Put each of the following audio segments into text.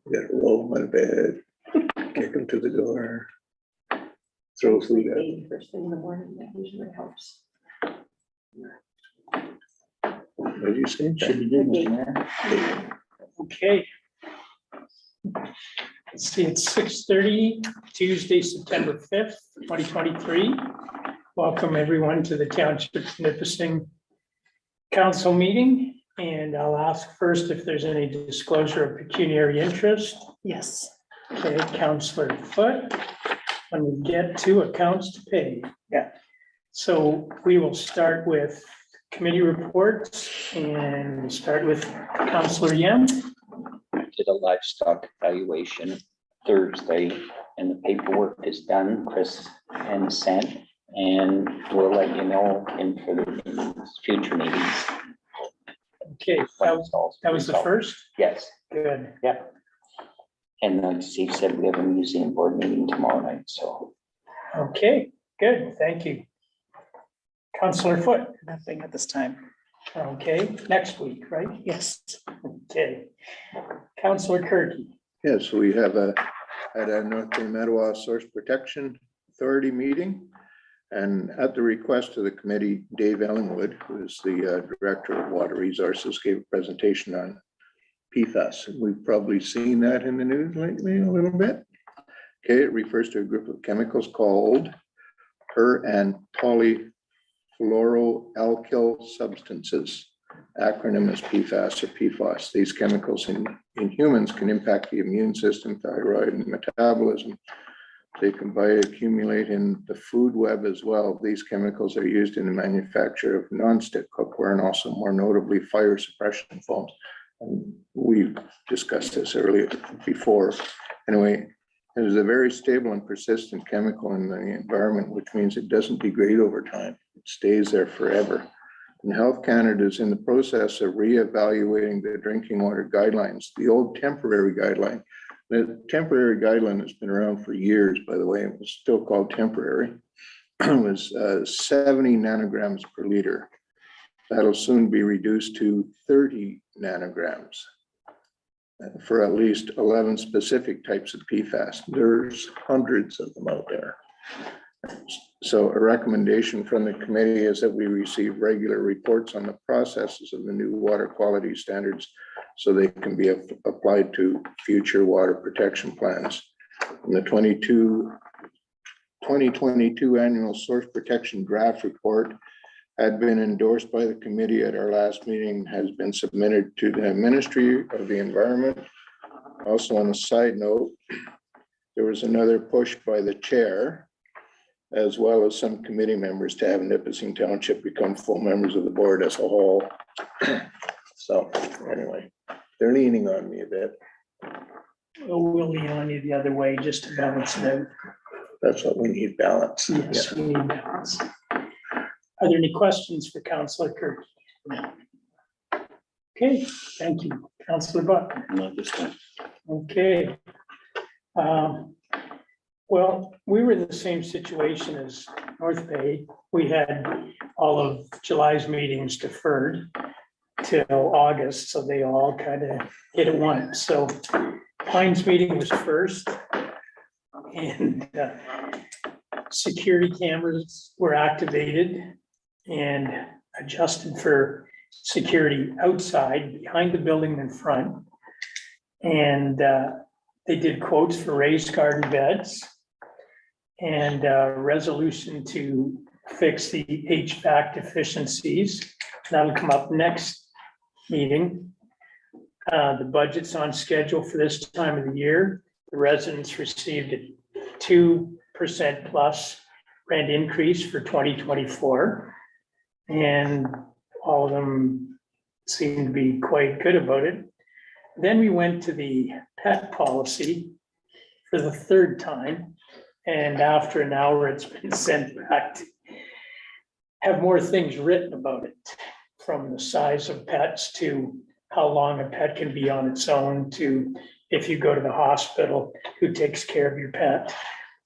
You gotta roll them out of bed, kick them to the door, throw food at them. First thing in the morning, that usually helps. What did you say? Should be good, Mr. Mayor. Okay. Let's see, it's 6:30, Tuesday, September 5th, 2023. Welcome everyone to the Township of Nipissing Council meeting. And I'll ask first if there's any disclosure of pecuniary interest. Yes. Okay, Councillor Foote, when we get to accounts to pay. Yeah. So we will start with committee reports and we'll start with Councillor Yem. Did a livestock evaluation Thursday and the paperwork is done, Chris and sent, and we'll let you know in further meetings, future meetings. Okay, that was the first? Yes, Good. and like Steve said, we have a museum board meeting tomorrow night, so. Okay, good, thank you. Councillor Foote, Nothing at this time. okay, next week, right? Yes. Okay. Councillor Kirky, Yes, we have at a North Bay Meadow Source Protection Authority meeting. And at the request of the committee, Dave Ellingwood, who is the Director of Water Resources, gave a presentation on PFAS. We've probably seen that in the news lately a little bit. Okay, it refers to a group of chemicals called per and polyfluoroalkyl substances. Acronym is PFAS or PFOS. These chemicals in humans can impact the immune system, thyroid, and metabolism. They can bioaccumulate in the food web as well. These chemicals are used in the manufacture of nonstick cookware and also more notably fire suppression foams. And we've discussed this earlier before. Anyway, it is a very stable and persistent chemical in the environment, which means it doesn't degrade over time. It stays there forever. And Health Canada is in the process of reevaluating the drinking water guidelines. The old temporary guideline, the temporary guideline has been around for years, by the way, it was still called temporary. It was 70 nanograms per liter. That'll soon be reduced to 30 nanograms for at least 11 specific types of PFAS. There's hundreds of them out there. So a recommendation from the committee is that we receive regular reports on the processes of the new water quality standards so they can be applied to future water protection plans. In the 2022 annual source protection draft report had been endorsed by the committee at our last meeting, has been submitted to the Ministry of the Environment. Also on a side note, there was another push by the chair as well as some committee members to have Nipissing Township become full members of the board as a whole. So anyway, they're leaning on me a bit. we'll lean on you the other way just to balance it out. That's what we need, balance. Yes, we need balance. Are there any questions for Councillor Kirky? Okay, thank you. Councillor Buck. Not this time. Okay. Well, we were in the same situation as North Bay. We had all of July's meetings deferred till August, so they all kind of hit at once. So Pine's meeting was first, and security cameras were activated and adjusted for security outside, behind the building in front. And they did quotes for raised garden beds and resolution to fix the HVAC deficiencies. That'll come up next meeting. The budget's on schedule for this time of the year. The residents received a 2% plus rent increase for 2024. And all of them seem to be quite good about it. Then we went to the pet policy for the third time. And after an hour, it's been sent back to have more things written about it, from the size of pets to how long a pet can be on its own to if you go to the hospital, who takes care of your pet.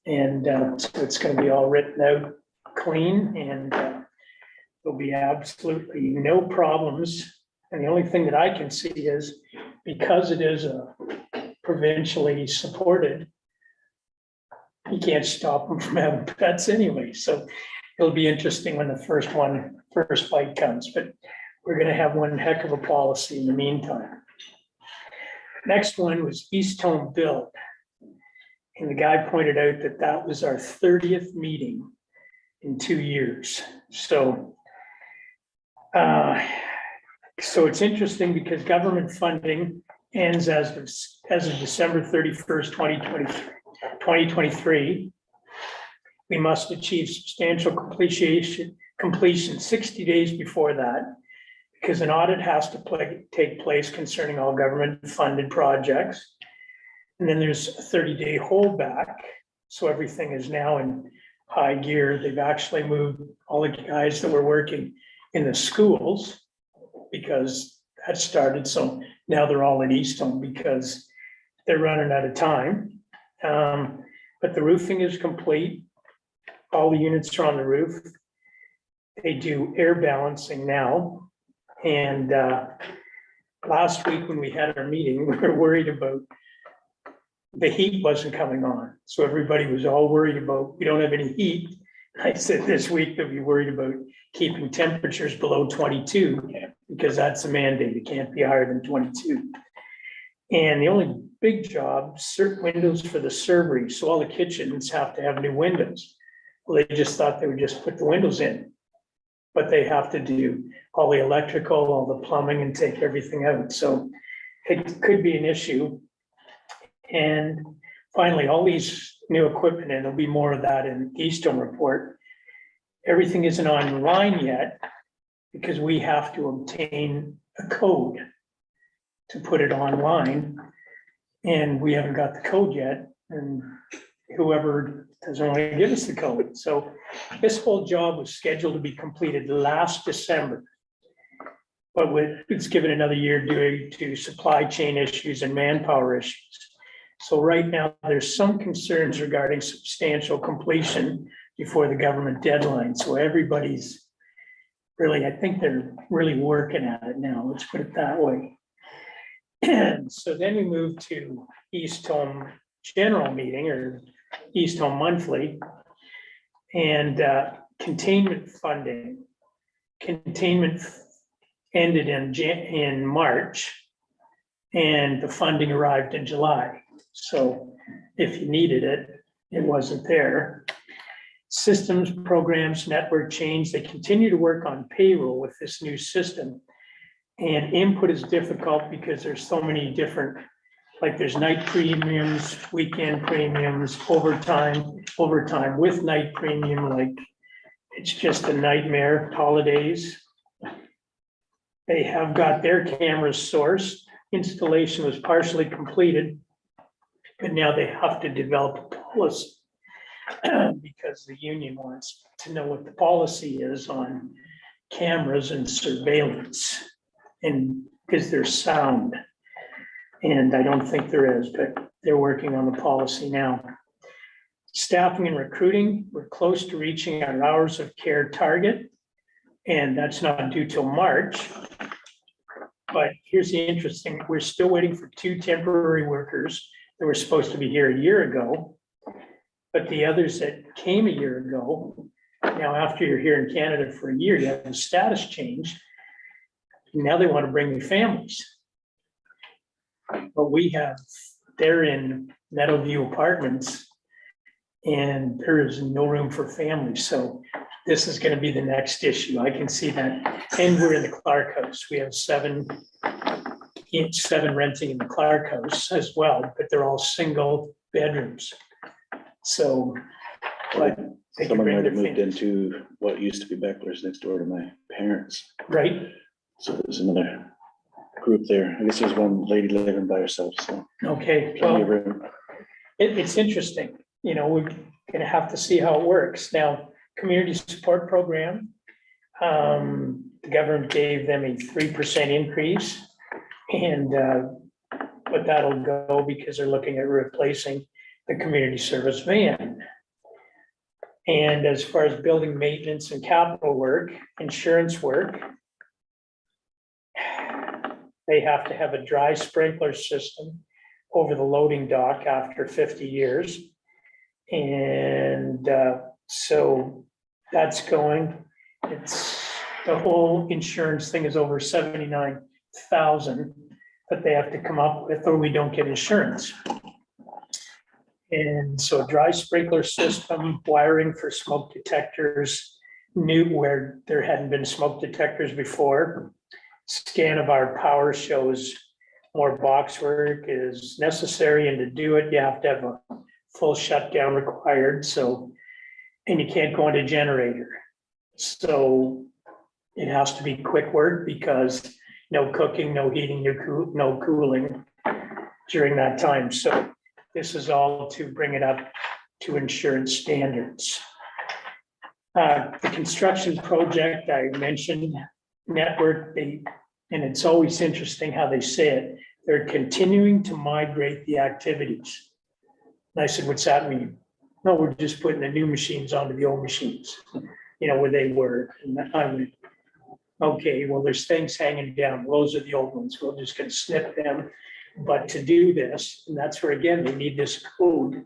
And so it's going to be all written out clean, and there'll be absolutely no problems. And the only thing that I can see is, because it is a provincially supported, you can't stop them from having pets anyway. So it'll be interesting when the first fight comes, but we're gonna have one heck of a policy in the meantime. Next one was East Home Build. And the guy pointed out that that was our 30th meeting in 2 years. So it's interesting because government funding ends as of December 31st, 2023. We must achieve substantial completion 60 days before that, because an audit has to take place concerning all government funded projects. And then there's a 30-day holdback. So everything is now in high gear. They've actually moved all the guys that were working in the schools because that started. So now they're all at Eastham because they're running out of time. But the roofing is complete. All the units are on the roof. They do air balancing now. And last week when we had our meeting, we were worried about the heat wasn't coming on. So everybody was all worried about, we don't have any heat. I said this week that we worried about keeping temperatures below 22 because that's a mandate. It can't be higher than 22. And the only big job, certain windows for the servery. So all the kitchens have to have new windows. Well, they just thought they would just put the windows in, but they have to do all the electrical, all the plumbing and take everything out. So it could be an issue. And finally, all these new equipment, and there'll be more of that in Eastham report. Everything isn't online yet because we have to obtain a code to put it online. And we haven't got the code yet. And whoever doesn't want to give us the code. So this whole job was scheduled to be completed last December. But it's given another year due to supply chain issues and manpower issues. So right now, there's some concerns regarding substantial completion before the government deadline. So everybody's really, I think they're really working at it now. Let's put it that way. And so then we move to East Home General Meeting or East Home Monthly and containment funding. Containment ended in March and the funding arrived in July. So if you needed it, it wasn't there. Systems, programs, network change, they continue to work on payroll with this new system. And input is difficult because there's so many different, like there's night premiums, weekend premiums, overtime with night premium, like it's just a nightmare, holidays. They have got their cameras sourced. Installation was partially completed. But now they have to develop a policy because the union wants to know what the policy is on cameras and surveillance. And because there's sound. And I don't think there is, but they're working on the policy now. Staffing and recruiting, we're close to reaching our hours of care target. And that's not due till March. But here's the interesting, we're still waiting for 2 temporary workers that were supposed to be here a year ago. But the others that came a year ago, now after you're here in Canada for a year, you have a status change. Now they want to bring their families. But they're in Meadowview Apartments and there is no room for families. So this is going to be the next issue. I can see that. And we're in the Clark House. We have 7 renting in the Clark House as well, but they're all single bedrooms. So, but they can Someone bring might their have moved families, into what used to be Beckler's next door to my parents. right? So there's another group there. I guess there's one lady living by herself, so Okay, plenty of well, room. it's interesting. You know, we're gonna have to see how it works. Now, community support program, the government gave them a 3% increase. And, but that'll go because they're looking at replacing the community service van. And as far as building maintenance and capital work, insurance work, they have to have a dry sprinkler system over the loading dock after 50 years. And so that's going. It's the whole insurance thing is over 79,000 that they have to come up with, or we don't get insurance. And so dry sprinkler system, wiring for smoke detectors, new where there hadn't been smoke detectors before. Scan of our power shows more box work is necessary, and to do it, you have to have a full shutdown required. So, and you can't go into generator. So it has to be quick work because no cooking, no heating, no cooling during that time. So this is all to bring it up to insurance standards. The construction project I mentioned, network, and it's always interesting how they say it. They're continuing to migrate the activities. And I said, what's that mean? No, we're just putting the new machines onto the old machines, where they were. And I went, okay, well, there's things hanging down. Those are the old ones. We're just going to snip them. But to do this, and that's where, again, they need this code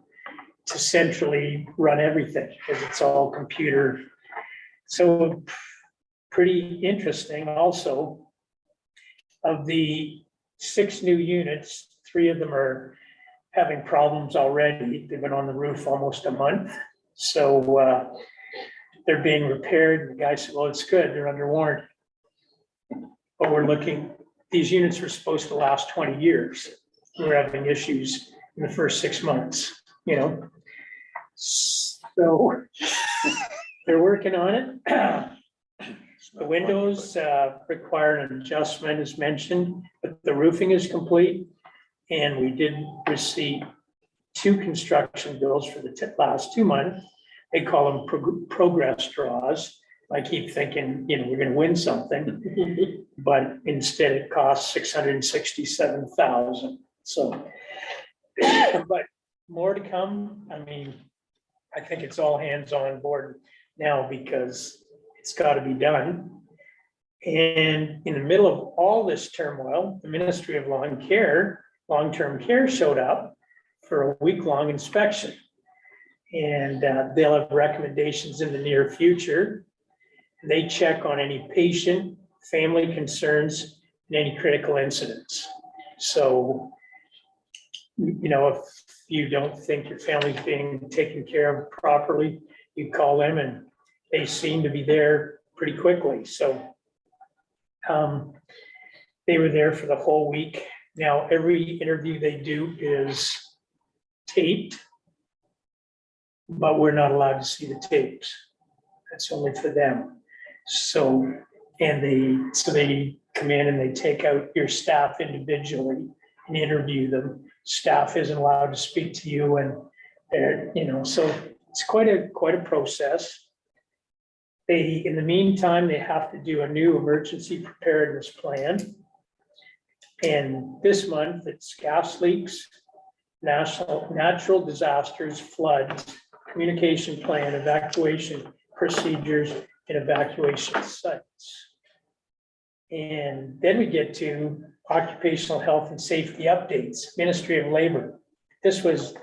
to centrally run everything because it's all computer. So pretty interesting also. Of the 6 new units, 3 of them are having problems already. They've been on the roof almost a month. So they're being repaired. The guy said, well, it's good. They're under warranty. But we're looking, these units were supposed to last 20 years. We're having issues in the first 6 months, So they're working on it. The windows require an adjustment as mentioned, but the roofing is complete. And we did receive 2 construction bills for the last 2 months. They call them progress draws. I keep thinking, we're going to win something, but instead it costs $667,000. So, but more to come. I mean, I think it's all hands on board now because it's got to be done. And in the middle of all this turmoil, the Ministry of Long-Term Care showed up for a week-long inspection. And they'll have recommendations in the near future. They check on any patient, family concerns, and any critical incidents. So, if you don't think your family's being taken care of properly, you call them and they seem to be there pretty quickly. So they were there for the whole week. Now, every interview they do is taped, but we're not allowed to see the tapes. That's only for them. So, they come in and they take out your staff individually and interview them. Staff isn't allowed to speak to you, and they're, so it's quite a process. In the meantime, they have to do a new emergency preparedness plan. And this month, it's gas leaks, natural disasters, floods, communication plan, evacuation procedures, and evacuation sites. And then we get to occupational health and safety updates, Ministry of Labor. This was,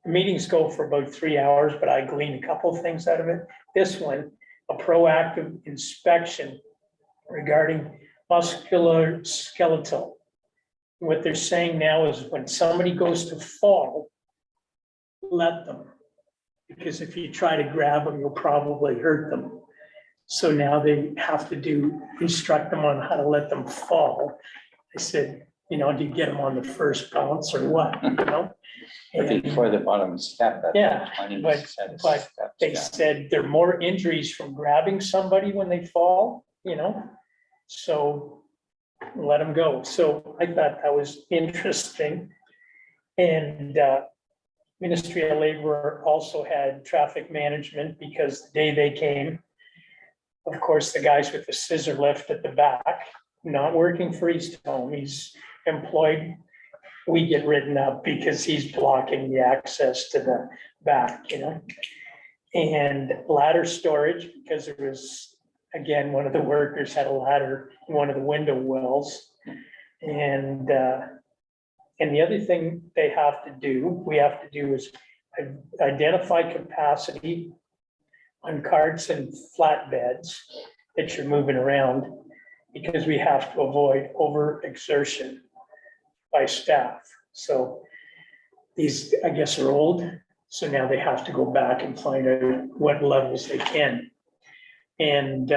meetings go for about 3 hours, but I gleaned a couple of things out of it. This one, a proactive inspection regarding musculoskeletal. What they're saying now is when somebody goes to fall, let them. Because if you try to grab them, you'll probably hurt them. So now they have to instruct them on how to let them fall. I said, do you get them on the first bounce or what, I think before the bottom step. Yeah, but they said there are more injuries from grabbing somebody when they fall, so let them go. So I thought that was interesting. And Ministry of Labor also had traffic management because the day they came, of course, the guys with the scissor lift at the back, not working for East Home, he's employed. We get written up because he's blocking the access to the back, and ladder storage, because there was, again, one of the workers had a ladder in one of the window wells. And the other thing we have to do is identify capacity on carts and flatbeds that you're moving around, because we have to avoid overexertion by staff. So these, I guess, are old, so now they have to go back and find out what levels they can. And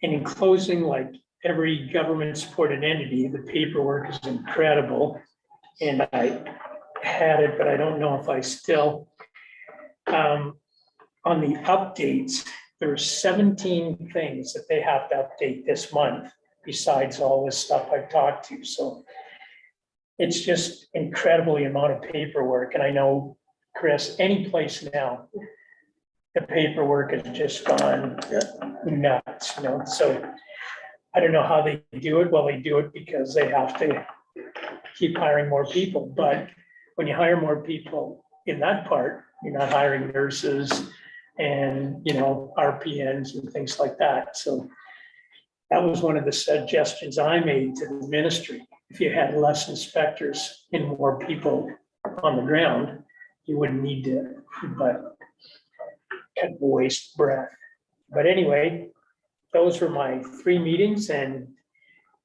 in closing, like every government-supported entity, the paperwork is incredible. And I had it, but I don't know if I still, on the updates, there are 17 things that they have to update this month, besides all this stuff I've talked to. So it's just incredibly amount of paperwork. And I know, Chris, any place now, the paperwork has just gone nuts, you know. So I don't know how they do it. Well, they do it because they have to keep hiring more people. But when you hire more people in that part, you're not hiring nurses and, you know, RPNs and things like that. So that was one of the suggestions I made to the ministry. If you had less inspectors and more people on the ground, you wouldn't need to, but kind of waste breath. But anyway, those were my 3 meetings and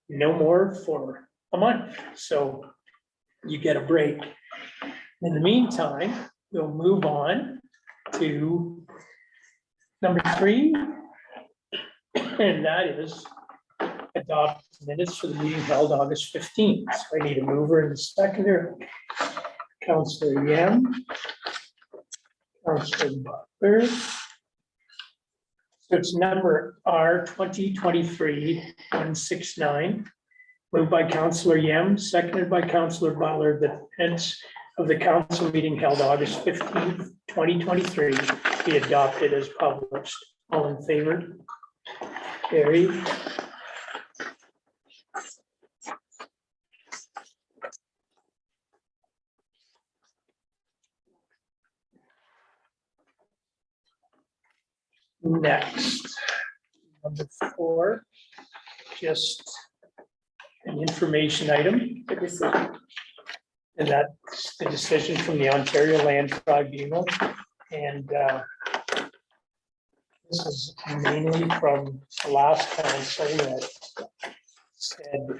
no more for a month. So you get a break. In the meantime, we'll move on to number 3. And that is adopt minutes for the meeting held August 15th. So I need a mover and a seconder. Councillor Yam. Councillor Butler. So it's number R 2023-169. Moved by Councillor Yam, seconded by Councillor Butler, that minutes of the council meeting held August 15th, 2023 be adopted as published. All in favor? Carried. Next, number 4, just an information item. The decision. And that's the decision from the Ontario Land Tribunal. And this is mainly from the last council that said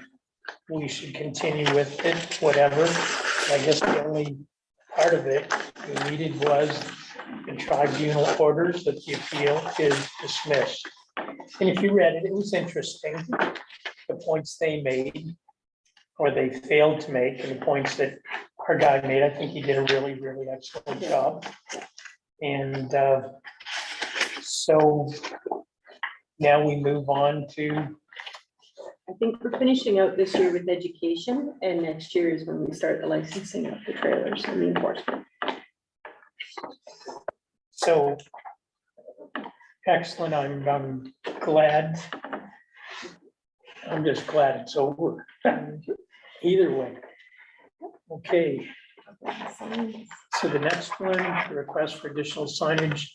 we should continue with it, whatever. I guess the only part of it we needed was the tribunal orders that the appeal is dismissed. And if you read it, it was interesting, the points they made, or they failed to make, and the points that our guy made. I think he did a really, really excellent job. And so now we move on to, I think we're finishing out this year with education, and next year is when we start the licensing of the trailers and the enforcement. so excellent. I'm glad. I'm just glad it's over. Either way. Okay. So the next one, the request for additional signage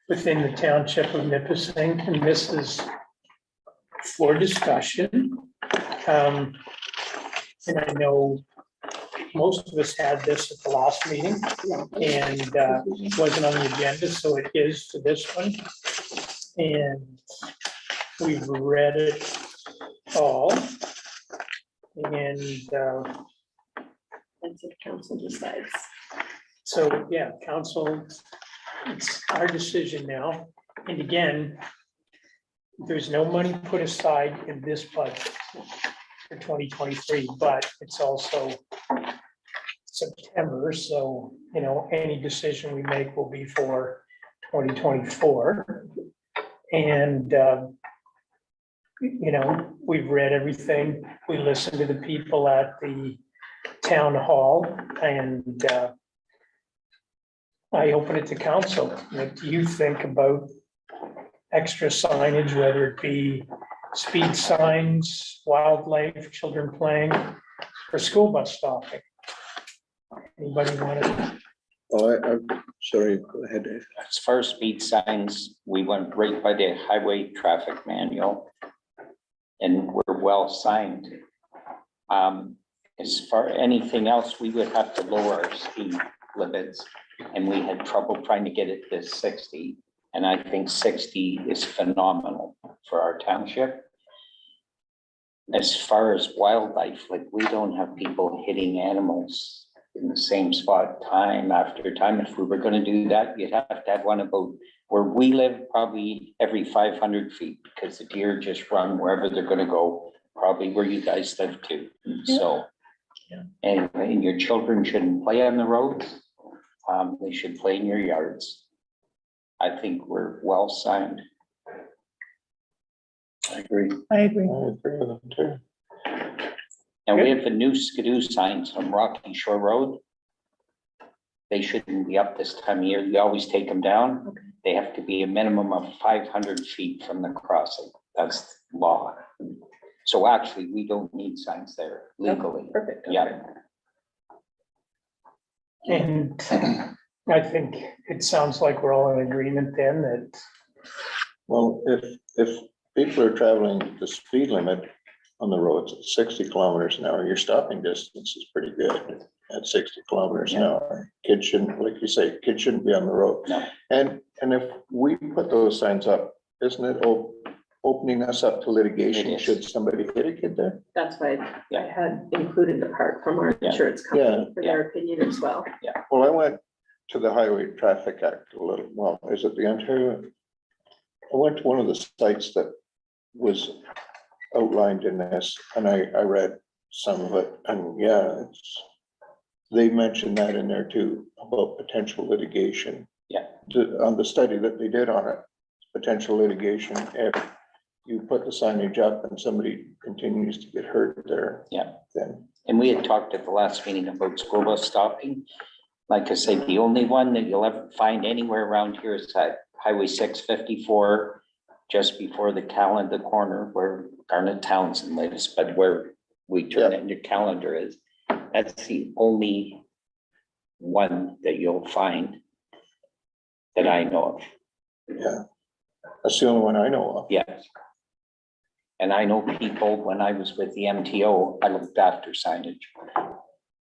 within the Township of Nipissing, and this is for discussion. And I know most of us had this at the last meeting, and wasn't on the agenda, so it is for this one. And we've read it all. And That's what the council decides. so, yeah, council, it's our decision now. And again, there's no money put aside in this budget for 2023, but it's also September, so, you know, any decision we make will be for 2024. And, you know, we've read everything. We listened to the people at the town hall, and I open it to council. What do you think about extra signage, whether it be speed signs, wildlife, children playing, or school bus stopping? Anybody want to? Oh, I'm sorry, go ahead, Dave. As far as speed signs, we went right by the highway traffic manual. And we're well signed As far anything else, we would have to lower our speed limits. And we had trouble trying to get it to 60. And I think 60 is phenomenal for our township. As far as wildlife, like we don't have people hitting animals in the same spot time after time. If we were gonna do that, you'd have to have one about where we live, probably every 500 feet, because the deer just run wherever they're gonna go, probably where you guys live too. So, and your children shouldn't play on the roads. They should play in your yards. I think we're well signed. I agree. I agree. I agree with them too. And we have the new skidoo signs on Rocky Shore Road. They shouldn't be up this time of year. You always take them down. Okay. They have to be a minimum of 500 feet from the crossing. That's law. So actually, we don't need signs there legally. Perfect. Yeah. And I think it sounds like we're all in agreement then that Well, if people are traveling the speed limit on the roads at 60 kilometers an hour, your stopping distance is pretty good at 60 kilometers an hour. Kids shouldn't, like you say, kids shouldn't be on the road. No. And if we put those signs up, isn't it opening us up to It litigation? is. Should somebody hit a kid there? That's why I Yeah. had included the part from our Yeah. insurance company for their opinion as well. Well, I went to the Highway Traffic Act a little, well, is it the Ontario? I went to one of the sites that was outlined in this, and I read some of it, and yeah, they mentioned that in there too, about potential litigation. Yeah. On the study that they did on it, potential litigation, if you put the signage up and somebody continues to get hurt there. Yeah. Then, And we had talked at the last meeting about school bus stopping. Like I said, the only one that you'll ever find anywhere around here is that Highway 654, just before the calendar corner where Garnet Townsend lives, but where we turn it into calendar is. That's the only one that you'll find that I know of. yeah, that's the only one I know of. Yes. And I know people, when I was with the MTO, I looked after signage.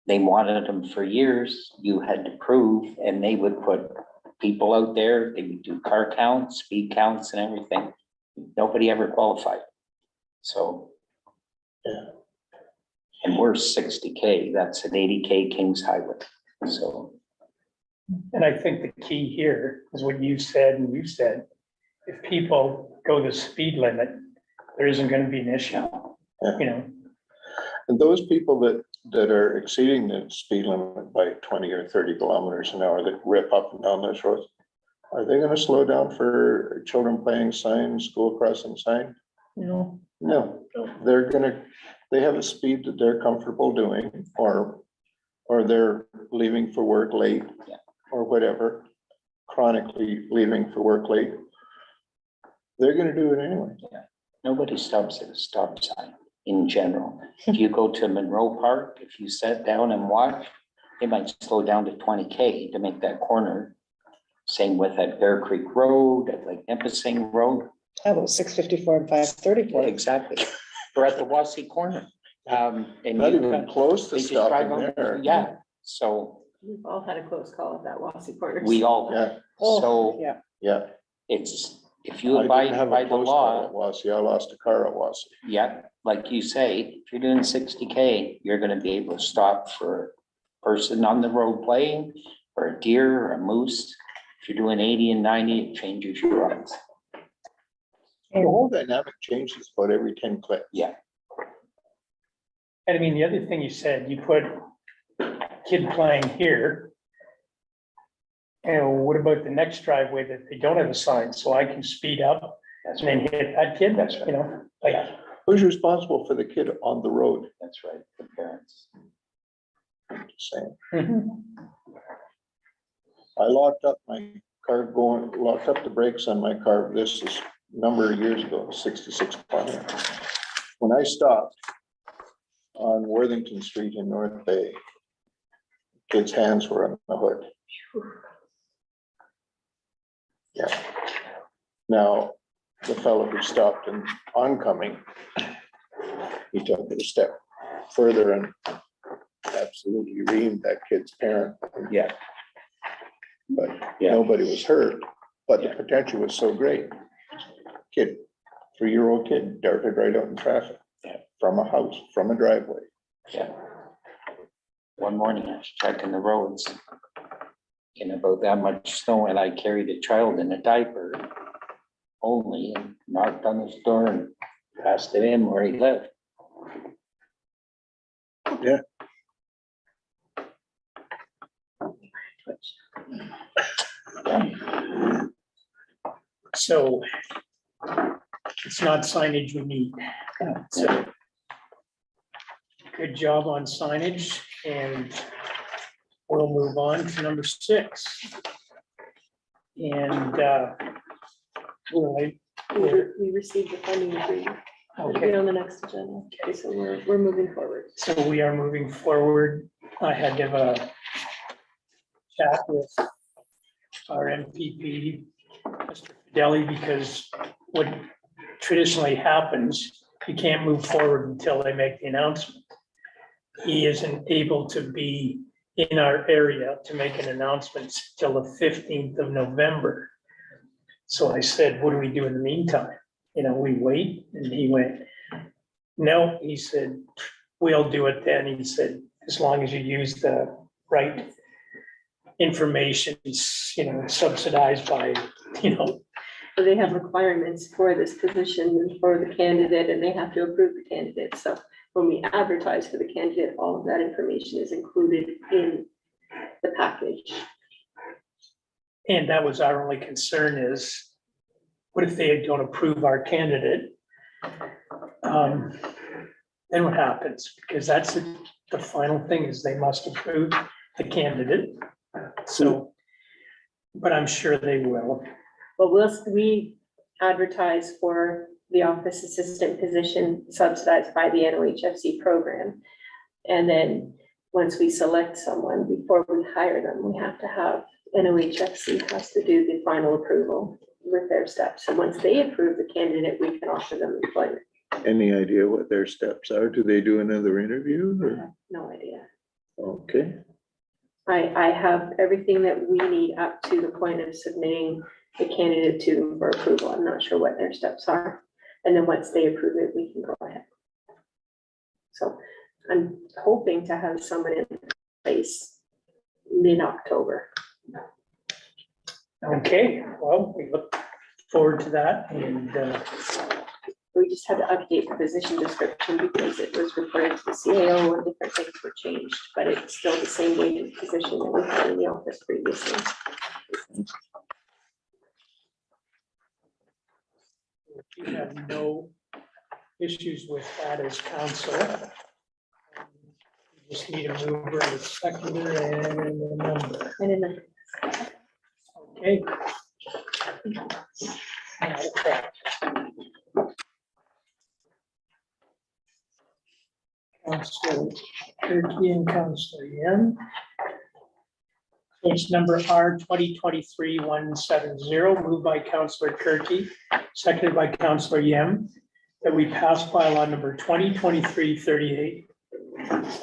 They wanted them for years. You had to prove, and they would put people out there. They would do car counts, speed counts and everything. Nobody ever qualified. So. Yeah. And we're 60K, that's an 80K Kings Highway. So, and I think the key here is what you said and you said. If people go the speed limit, there isn't gonna be an issue, you know. And those people that are exceeding the speed limit by 20 or 30 kilometers an hour that rip up and down those roads, are they gonna slow down for children playing signs, school crossing sign? No, No, they have a speed that they're comfortable doing, or they're leaving for work late. Yeah. Or whatever, chronically leaving for work late. They're gonna do it anyway. nobody stops at a stop sign in general. If you go to Monroe Park, if you sit down and watch, they might slow down to 20K to make that corner. Same with at Bear Creek Road, at like Nipissing Road. how about 654 and 534? Exactly. We're at the Wassey corner. And Not you even can- close to they just drive stopping on- there. Yeah, so We've all had a close call at that Wassey Corner. we all, Yeah, Oh, so yeah, yeah. it's, if you I didn't abide have a by the close call at law, Wassey. I lost a car at Wassey. yeah, like you say, if you're doing 60K, you're gonna be able to stop for a person on the road playing, or a deer, or a moose. If you're doing 80 and 90, it changes your odds. The whole dynamic changes about every 10 clicks. Yeah. And I mean, the other thing you said, you put kid playing here. And what about the next driveway that they don't have a sign, so I can speed up That's and then right, hit that kid, that's, you know, like, Who's responsible for the kid on the road? that's right, the parents. Just saying. mhm. I locked up my car locked up the brakes on my car. This is a number of years ago, 66 Pioneer. When I stopped on Worthington Street in North Bay, kids' hands were on the hood. Yeah. Now, the fellow who stopped in oncoming, he took it a step further and absolutely reamed that kid's parent. Yeah. But Yeah. nobody was hurt, but the Yeah. potential was so great. Kid, 3-year-old kid darted right out in traffic. Yeah. From a house, from a driveway. Yeah. One morning I was checking the roads in about that much snow, and I carried a child in a diaper only and knocked on his door and passed it in where he lived. So it's not signage we need. So good job on signage, and we'll move on to number 6. And We received the funding agreement. It'll be okay, on the next agenda. Okay, so we're moving forward. so we are moving forward. I had to have a chat with our MPP, Mr. Fidelli, because what traditionally happens, you can't move forward until they make the announcement. He isn't able to be in our area to make an announcement till the 15th of November. So I said, what do we do in the meantime? You know, we wait, and he went, no, he said, we'll do it then. He said, as long as you use the right information, you know, subsidized by, you know, So they have requirements for this position and for the candidate, and they have to approve the candidate. So when we advertise for the candidate, all of that information is included in the package. and that was our only concern is, what if they don't approve our candidate? Then what happens? Because that's the final thing, is they must approve the candidate. So, but I'm sure they will. But we advertise for the office assistant position subsidized by the NOHFC program. And then once we select someone, before we hire them, we have to have NOHFC has to do the final approval with their steps. And once they approve the candidate, we can offer them employment. Any idea what their steps are? Do they do another interview I or? have no idea. Okay, I have everything that we need up to the point of submitting the candidate to them for approval. I'm not sure what their steps are. And then once they approve it, we can go ahead. So I'm hoping to have someone in place mid-October. Okay, well, we look forward to that, and We just had to update the position description because it was reported to the CAO and different things were changed, but it's still the same weighted position that we had in the office previously. we have no issues with that as council. We just need a mover and a seconder and a number. And in the, Okay. Councillor Turkey and Councillor Yem. Case number R 2023-170, moved by Councillor Turkey, seconded by Councillor Yem, that we pass bylaw number 2023-38,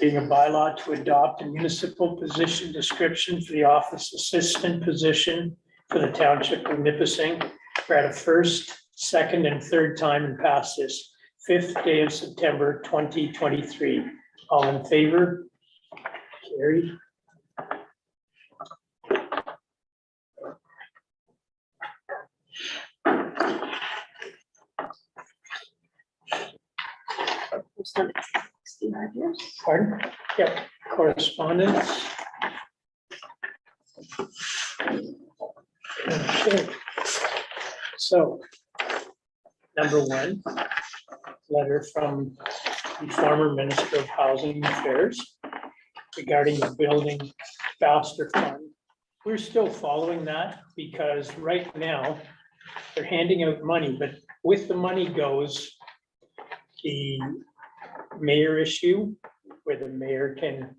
being a bylaw to adopt a municipal position description for the office assistant position for the Township of Nipissing. We're at a first, second, and third time and pass this 5th day of September 2023. All in favor? Carried. Pardon? Yep, correspondence. Okay. So, number 1, letter from the former Minister of Housing Affairs regarding the Building Faster Fund. We're still following that because right now they're handing out money, but with the money goes the mayor issue, where the mayor can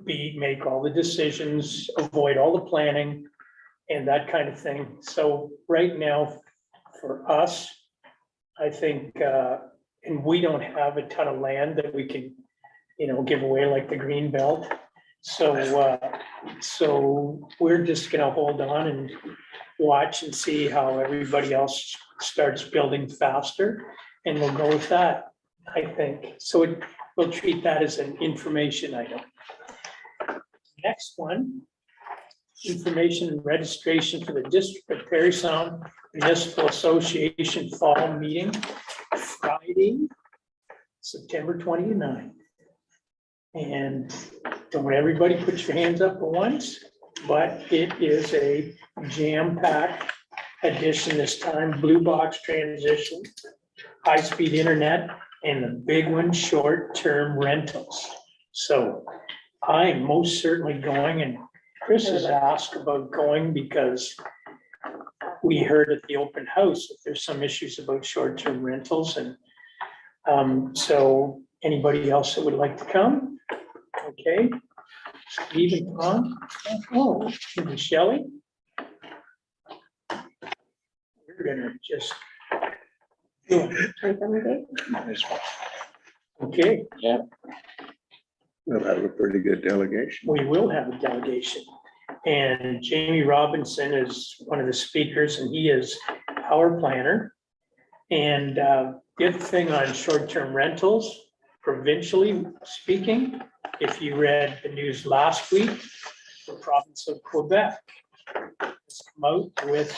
make all the decisions, avoid all the planning and that kind of thing. So right now, for us, I think, and we don't have a ton of land that we can give away like the green belt. So, so we're just gonna hold on and watch and see how everybody else starts building faster, and we'll go with that, I think. So we'll treat that as an information item. Next one, information and registration for the District of Parry Sound Municipal Association Fall Meeting, Friday, September 29th. And don't everybody put your hands up at once, but it is a jam-packed edition this time, blue box transition, high-speed internet, and the big one, short-term rentals. So I'm most certainly going, and Chris has asked about going because we heard at the open house that there's some issues about short-term rentals, and so anybody else that would like to come? Okay. Steve and Tom? Oh, and Shelley? We're gonna just. Okay, We'll have a pretty good delegation. we will have a delegation. And Jamie Robinson is one of the speakers, and he is our planner. And the other thing on short-term rentals, provincially speaking, if you read the news last week, the province of Quebec has come out with,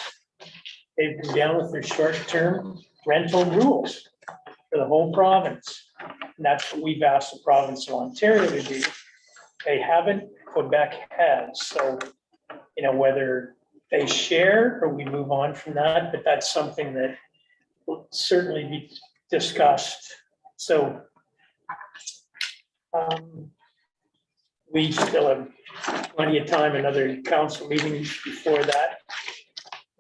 they've been down with their short-term rental rules for the whole province. And that's what we've asked the province of Ontario to do. They haven't, Quebec has. So, whether they share or we move on from that, but that's something that will certainly be discussed. So we still have plenty of time, another council meeting before that.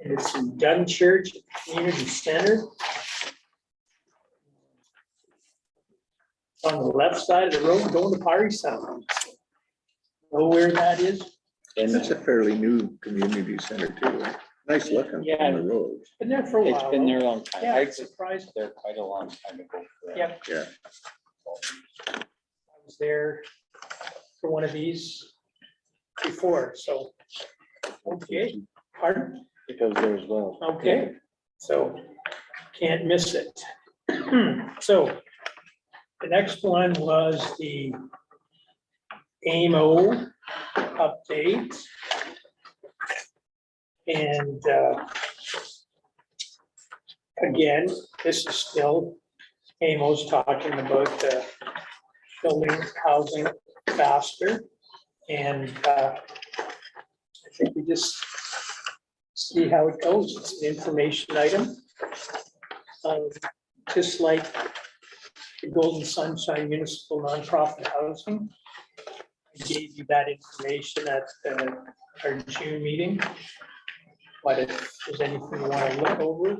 And it's in Dunchurch Community Center. On the left side of the road going to Parry Sound. Know where that is? And That's a fairly new community center too. Nice looking Yeah. on the road. Been there for a while. it's been there a long time. Yeah, I I'm was surprised. there quite a long time ago. Yep. Yeah. I was there for one of these before, so. Okay, pardon? Because there as well. Okay, so can't miss it. So the next one was the AMO update. And again, this is still AMO's talking about building housing faster. And I think we just see how it goes. It's an information item. Just like the Golden Sunshine Municipal Nonprofit Housing. I gave you that information at our June meeting. But if there's anything you want to look over,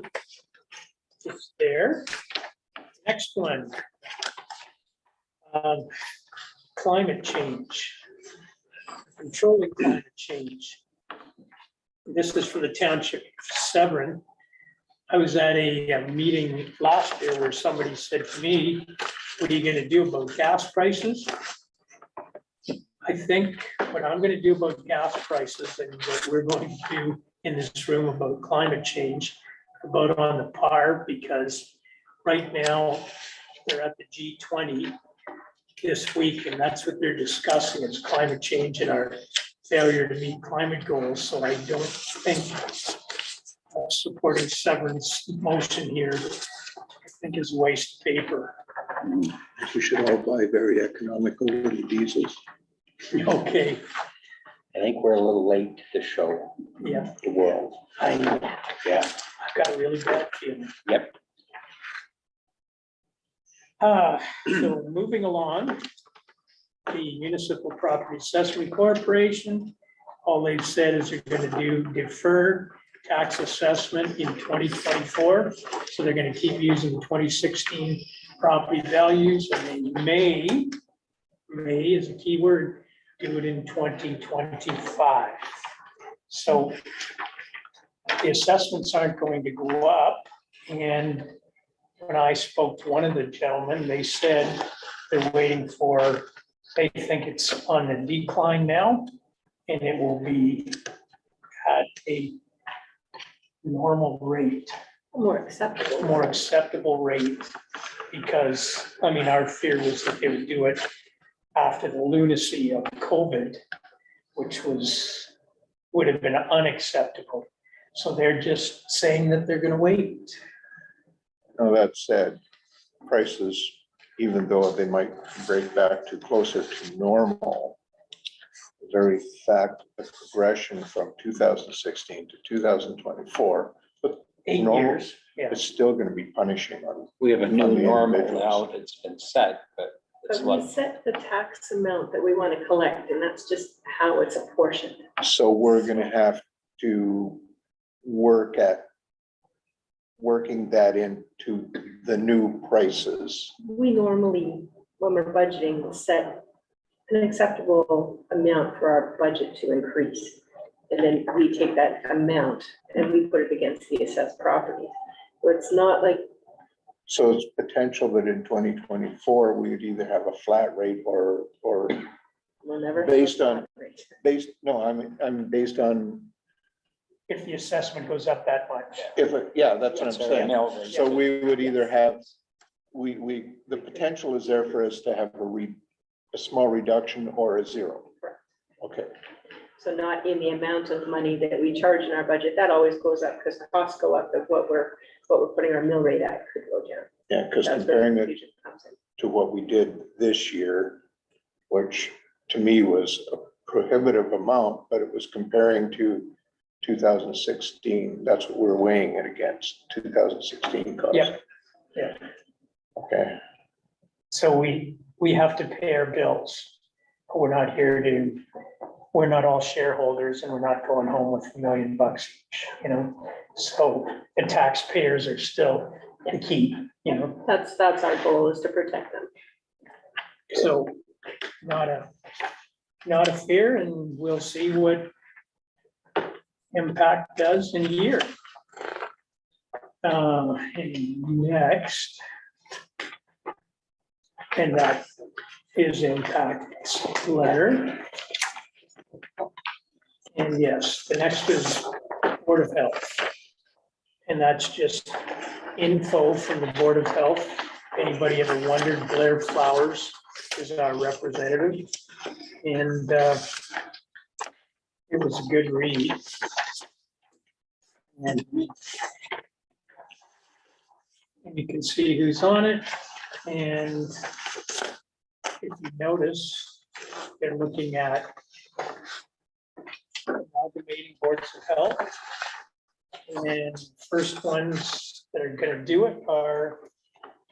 it's there. Next one. Climate change. Controlling climate change. This is for the Township of Severn. I was at a meeting last year where somebody said to me, what are you going to do about gas prices? I think what I'm going to do about gas prices and what we're going to do in this room about climate change, about on the par, because right now they're at the G20 this week, and that's what they're discussing is climate change and our failure to meet climate goals. So I don't think supporting Severn's motion here, I think is a waste of paper. We should all buy very economical little diesels. Okay, I think we're a little late to the show, yeah, the world. I know. Yeah. I've got a really bad feeling. Yep. So moving along, the Municipal Property Assessment Corporation, all they've said is they're going to do defer tax assessment in 2024. So they're going to keep using the 2016 property values, and they may is a key word, do it in 2025. So the assessments aren't going to go up. And when I spoke to one of the gentlemen, they said They're waiting for, they think it's on the decline now, and it will be at a normal rate, More acceptable. more acceptable rate. Because, I mean, our fear was that they would do it after the lunacy of COVID, which would have been unacceptable. So they're just saying that they're gonna wait. Now, that said, prices, even though they might break back to closer to normal, the very fact of progression from 2016 to 2024, but 8 Normal. years, yeah. it's still gonna be punishing on. We have a new On the normal individuals. now that's been set, but it's But we like, set the tax amount that we want to collect, and that's just how it's apportioned. So we're gonna have to working that into the new prices. We normally, when we're budgeting, will set an acceptable amount for our budget to increase. And then we take that amount and we put it against the assessed property. So it's not like, So it's potential that in 2024, we would either have a flat rate or we'll never. Based on- no, I'm based on, If the assessment goes up that much. yeah, that's what I'm saying. mill rate. So we would either have, the potential is there for us to have a small reduction or a zero. Correct. Okay, So not in the amount of money that we charge in our budget, that always goes up because costs go up, of what we're putting our mill rate at could go down. yeah, because That's where the comparing it confusion comes in. to what we did this year, which to me was a prohibitive amount, but it was comparing to 2016. That's what we're weighing it against, 2016 costs. Yeah. Yeah. Okay, So we have to pay our bills. We're not here to, we're not all shareholders and we're not going home with $1 million each, you know? So the taxpayers are still the key, you know? That's our goal, is to protect them. So not a fear, and we'll see what impact does in a year. And next, and that is impact letter. And yes, the next is Board of Health. And that's just info from the Board of Health. Anybody ever wondered, Blair Flowers is our representative. And it was a good read. And you can see who's on it. And if you notice, they're looking at amalgamating boards of health. And first ones that are gonna do it are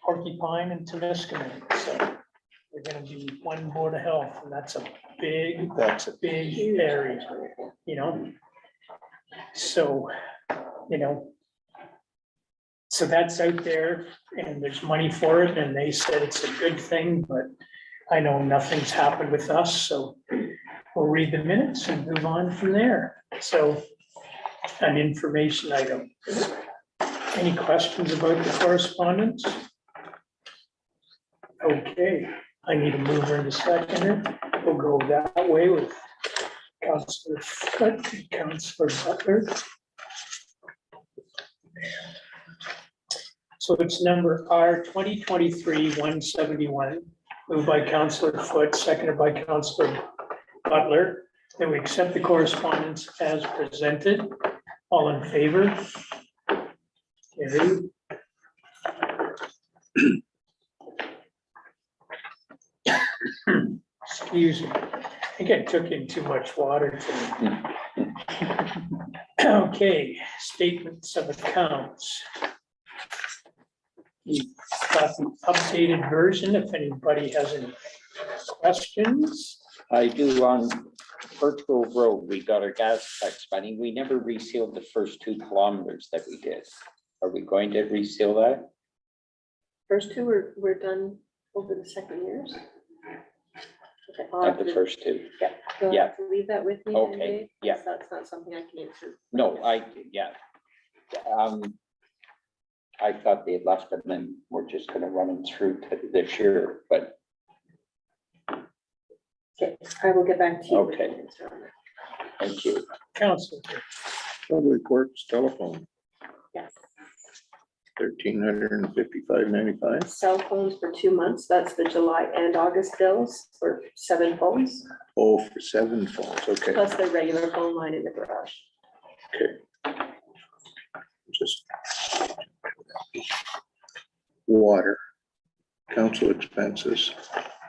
Porcupine and Temiskaming. So we're gonna be one board of health, and that's a big area, you know? So, you know, so that's out there and there's money for it, and they said it's a good thing, but I know nothing's happened with us, so we'll read the minutes and move on from there. So an information item. Any questions about the correspondence? Okay, I need a mover and a seconder. We'll go that way with Councillor Foote, Councillor Butler. So it's number R 2023-171, moved by Councillor Foote, seconded by Councillor Butler, that we accept the correspondence as presented. All in favor? Carried. Excuse me, I think I took in too much water today. Okay, statements of accounts. You've got the updated version if anybody has any questions. I do on Birch Grove Road, we got our gas tax money. We never resealed the first 2 kilometers that we did. Are we going to reseal that? First two were done over the second years. Okay, I'll Not have the to- first 2? Yeah, you'll Yeah. have to leave that with me. then, Okay, Dave, 'cause yeah. That's not something I can answer. No, yeah. I thought they had left them and we're just gonna run them through to this year, but Okay, I will get back to you. Okay. Thank you. Council, Public Works telephone, Yes. $1,355.95. Cell phones for 2 months, that's the July and August bills for 7 phones, Oh, for 7 phones, okay, plus their regular phone line in the garage. okay. Just. Water, council expenses,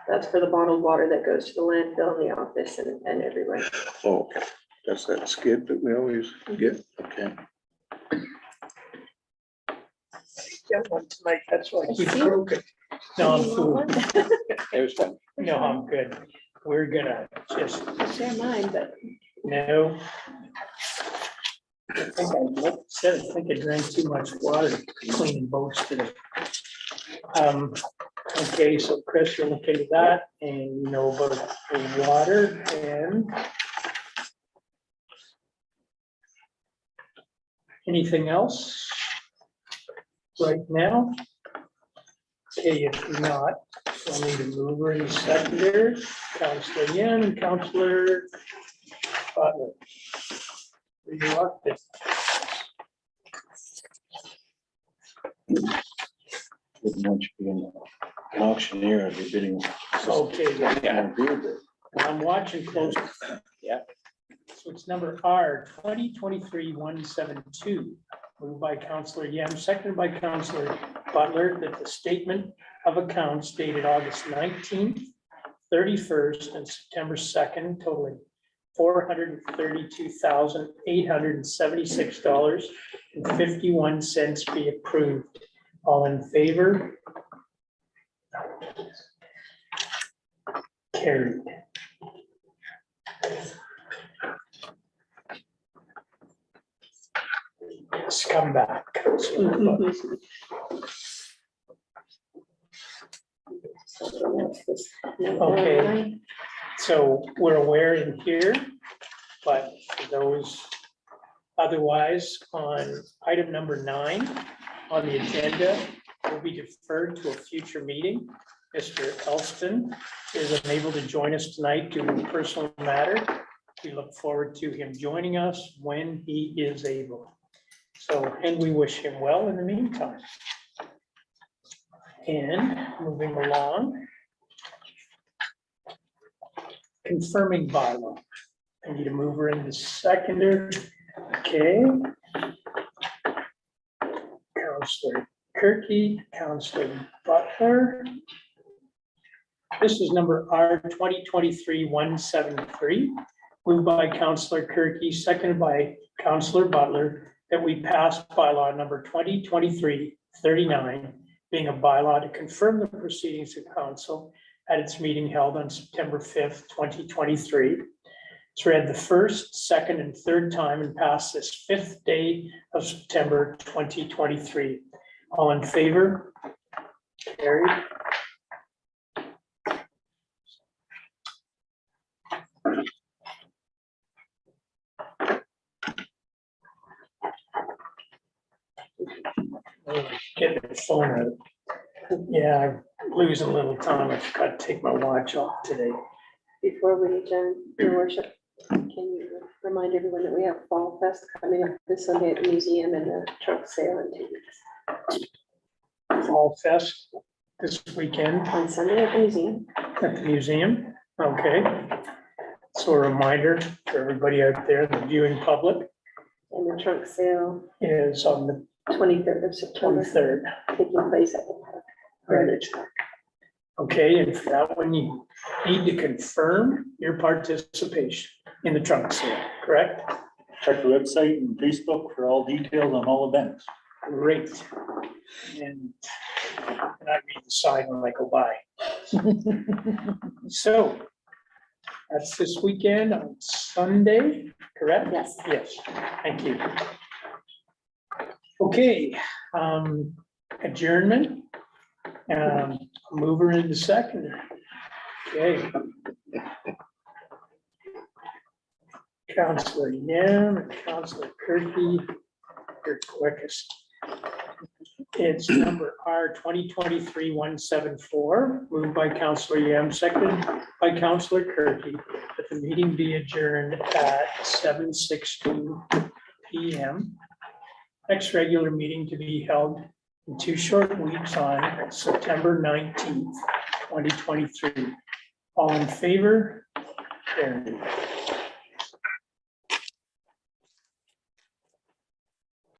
That's for the bottled water that goes to the landfill in the office and everywhere. oh, okay, that's that skid that we always get, okay. got one tonight, that's why I keep See? broken. No, I'm You food. want one? There's one. No, I'm good. We're gonna just, Share mine, but no. I think I drank too much water cleaning boats today. Okay, so Chris, you'll look into that and you know about the water and anything else right now? Okay, if not, we'll need a mover and a seconder, Counselor Yan and Counselor Butler. You are fit. Wouldn't want you being an auctioneer, I'd be bidding. Okay, Yeah. I'm watching closely. Yeah. So it's number R 2023-172, moved by Counselor Yam, seconded by Counselor Butler, that the statement of accounts dated August 19th, 31st, and September 2nd, totaling $432,876.51 be approved. All in favor? Carried. Yes, come back. Counselor Butler. Okay. So we're aware in here, but for those otherwise, on item number 9 on the agenda will be deferred to a future meeting. Mr. Elston is unable to join us tonight due to a personal matter. We look forward to him joining us when he is able. So, and we wish him well in the meantime. And moving along. Confirming bylaw. I need a mover and a seconder. Okay. Counselor Kirky, Counselor Butler. This is number R 2023-173, moved by Counselor Kirky, seconded by Counselor Butler, that we pass bylaw number 2023-39, being a bylaw to confirm the proceedings of council at its meeting held on September 5th, 2023. It's read the first, second, and third time and passed this 5th day of September 2023. All in favor? Carried. Get the phone out. Yeah, I'm losing a little time. I forgot to take my watch off today. Before we adjourn, your worship, can you remind everyone that we have Fall Fest coming up this Sunday at the museum and the truck sale in 2 weeks? Fall Fest this weekend On Sunday at the museum. at the museum. Okay. So a reminder for everybody out there, the viewing public And the trunk sale, is on the 23rd of September, 23rd. taking place at the park. Heritage Park. Okay, and for that one, you need to confirm your participation in the trunk sale, correct? Check the website and Facebook for all details on all events. Great. And I read the sign when I go by. So that's this weekend on Sunday, correct? Yes. Yes, thank you. Okay, adjournment. Mover into seconder. Okay. Counselor Yam and Counselor Kirky, your quickest. It's number R 2023-174, moved by Counselor Yam, seconded by Counselor Kirky, that the meeting be adjourned at 7:16 PM. Next regular meeting to be held in 2 short weeks on September 19th, 2023. All in favor? Carried.